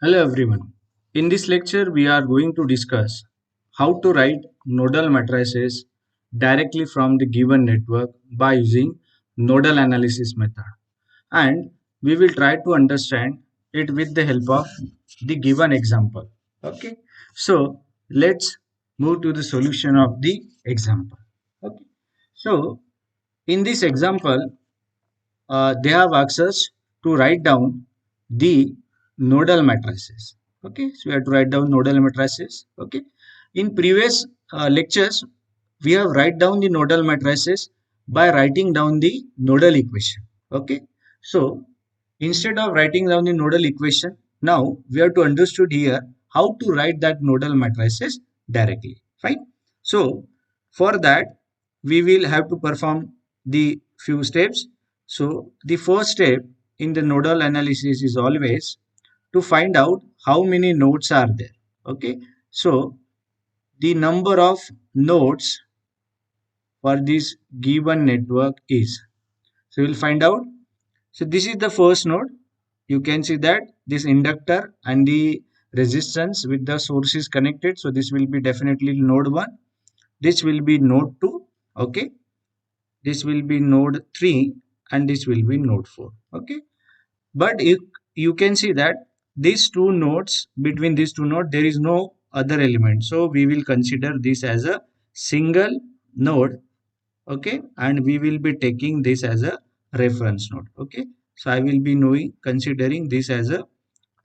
Hello everyone. In this lecture, we are going to discuss how to write nodal matrices directly from the given network by using nodal analysis method. And we will try to understand it with the help of the given example. Okay. So let's move to the solution of the example. Okay. So in this example, they have access to write down the nodal matrices. Okay, so we have to write down nodal matrices. Okay, in previous lectures, we have write down the nodal matrices by writing down the nodal equation. Okay, so instead of writing down the nodal equation, now we have to understood here how to write that nodal matrices directly. Fine. So for that, we will have to perform the few steps. So the first step in the nodal analysis is always to find out how many nodes are there. Okay, so the number of nodes for this given network is. So we'll find out. So this is the first node. You can see that this inductor and the resistance with the source is connected. So this will be definitely node 1. This will be node 2. Okay. This will be node 3 and this will be node 4. Okay. But you can see that these two nodes, between these two nodes, there is no other element. So we will consider this as a single node. Okay, and we will be taking this as a reference node. Okay, so I will be knowing considering this as a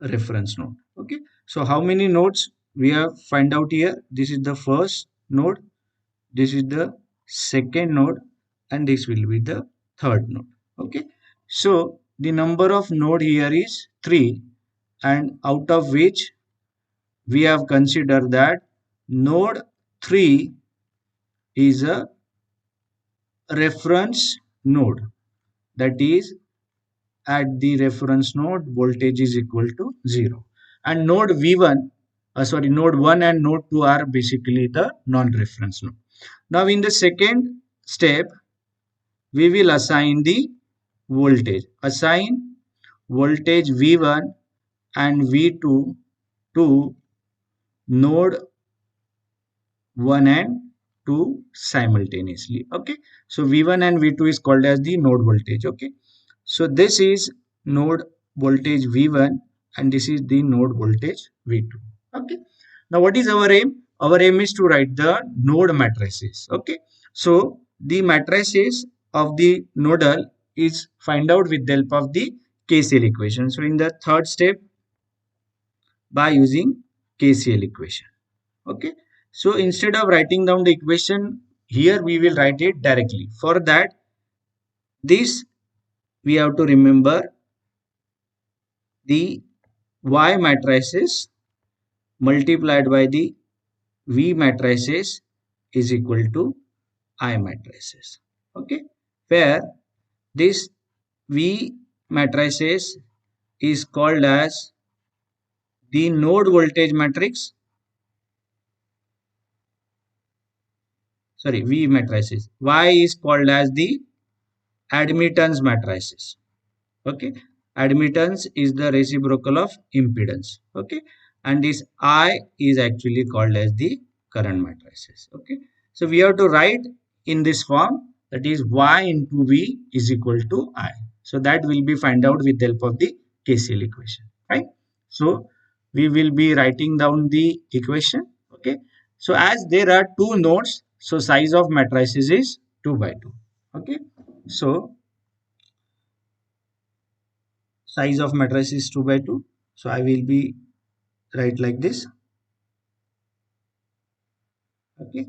reference node. Okay, so how many nodes we have find out here? This is the first node, this is the second node, and this will be the third node. Okay, so the number of node here is 3, and out of which we have considered that node 3 is a reference node, that is at the reference node voltage is equal to 0, and node v1 node 1 and node 2 are basically the non-reference node. Now in the second step we will assign the assign voltage v1 and v2 to node 1 and 2 simultaneously. Okay, so v1 and v2 is called as the node voltage. Okay, so this is node voltage v1 and this is the node voltage v2. Okay, now what is our aim? Our aim is to write the node matrices. Okay, so the matrices of the nodal is find out with the help of the KCL equation. So in the third step, by using KCL equation. Okay, so instead of writing down the equation here, we will write it directly. For that, this we have to remember the Y matrices multiplied by the V matrices is equal to I matrices. Okay, where this V matrices is called as the node voltage matrix. Sorry, V matrices. Y is called as the admittance matrices. Okay, admittance is the reciprocal of impedance. Okay, and this I is actually called as the current matrices. Okay, so we have to write in this form, that is Y into V is equal to I. So that will be find out with the help of the KCL equation, right? So we will be writing down the equation. Okay, so as there are two nodes, so size of matrices is 2 by 2. Okay, so size of matrix is 2 by 2, so I will be write like this. Okay,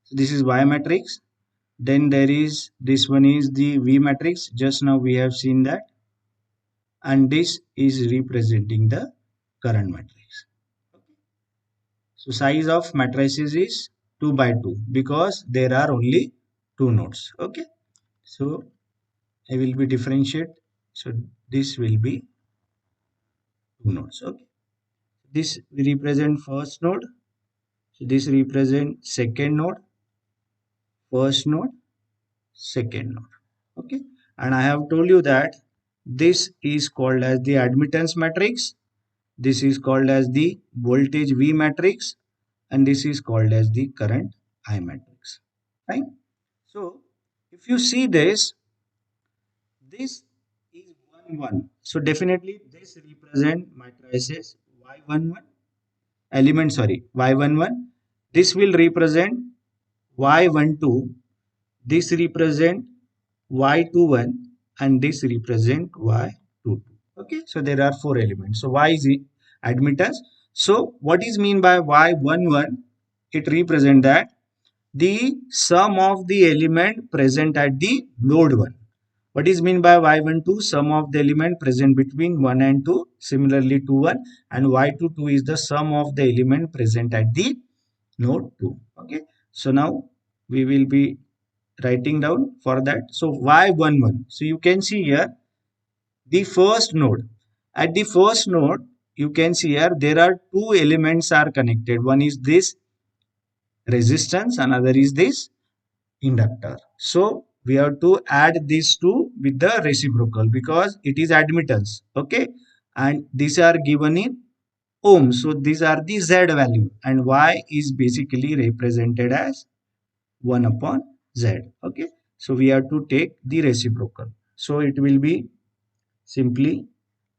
so this is Y matrix, then there is this one is the V matrix, just now we have seen that, and this is representing the current matrix. So size of matrices is 2 by 2 because there are only two nodes. Okay, so I will be differentiate, so this will be two nodes. Okay, this represent first node, so this represent second node, first node, second node. Okay, and I have told you that This is called as the admittance matrix. This is called as the voltage V matrix, and this is called as the current I matrix. Right? So if you see this, this is 1 1. So definitely this represent matrices Y11 element, sorry, Y11. This will represent Y12. This represent Y21, and this represent Y22. Okay, so there are four elements. So Y is admittance. So what is mean by Y11? It represent that the sum of the element present at the node 1. What is mean by y12? Sum of the element present between 1 and 2. Similarly to 1, and y22 is the sum of the element present at the node 2. Okay. So now we will be writing down for that. So y11. So you can see here the first node. At the first node, you can see here there are two elements are connected. One is this resistance, another is this inductor. So we have to add these two with the reciprocal because it is admittance. Okay, and these are given in ohms. So these are the Z value, and Y is basically represented as 1 upon Z. Okay, so we have to take the reciprocal. So it will be simply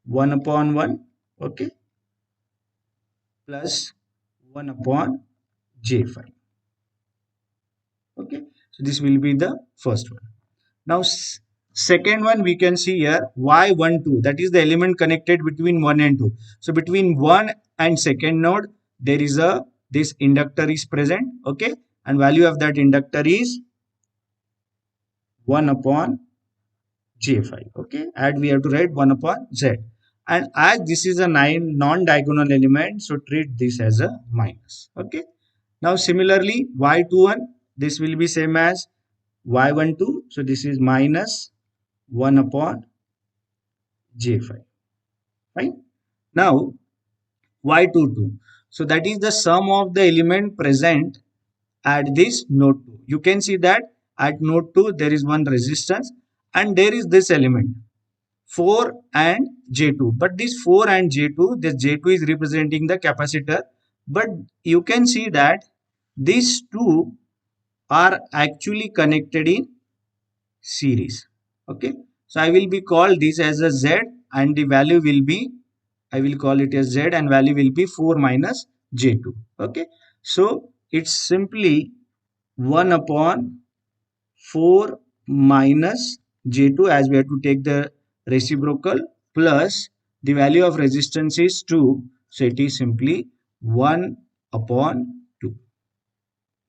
1 upon 1. Okay, plus 1 upon J5. Okay, so this will be the first one. Now, second one we can see here y12, that is the element connected between 1 and 2. So between 1 and second node there is a this inductor is present. Okay, and value of that inductor is 1 upon J5. Okay, and we have to write 1 upon Z. And as this is a non-diagonal element, so treat this as a minus. Okay. Now similarly y21, this will be same as y12. So this is minus 1 upon J5. Right. Now y22. So that is the sum of the element present at this node 2. You can see that at node 2 there is one resistance and there is this element 4 and J2. But this 4 and J2, this J2 is representing the capacitor. But you can see that these two are actually connected in series. Okay, so I will be called this as a Z, and the value will be, I will call it as Z, and value will be 4 minus J2. Okay, so it's simply 1 upon 4 minus J2, as we have to take the reciprocal, plus the value of resistance is 2, so it is simply 1 upon 2.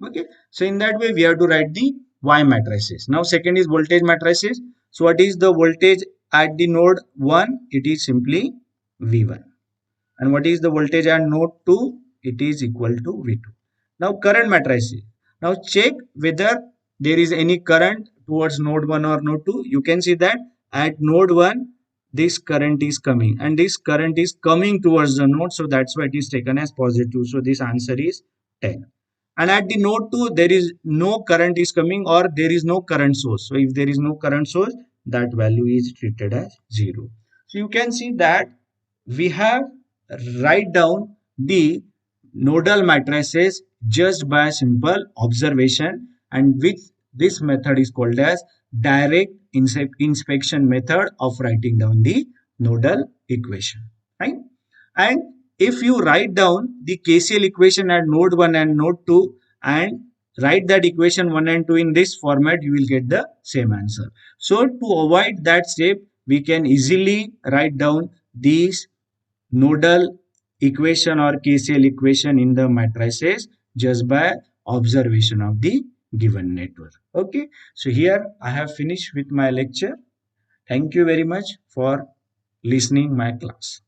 Okay, so in that way we have to write the Y matrices. Now second is voltage matrices. So what is the voltage at the node 1? It is simply V1. And what is the voltage at node 2? It is equal to V2. Now current matrices. Now check whether there is any current towards node 1 or node 2. You can see that at node 1 this current is coming, and this current is coming towards the node, so that's why it is taken as positive. So this answer is 10. And at the node 2 there is no current is coming, or there is no current source. So if there is no current source, that value is treated as 0. So you can see that we have write down the nodal matrices just by simple observation, and with this method is called as direct inspection method of writing down the nodal equation, right? And if you write down the KCL equation at node 1 and node 2 and write that equation 1 and 2 in this format, you will get the same answer. So to avoid that step, we can easily write down these nodal equation or KCL equation in the matrices just by observation of the given network. Okay, so here I have finished with my lecture. Thank you very much for listening my class.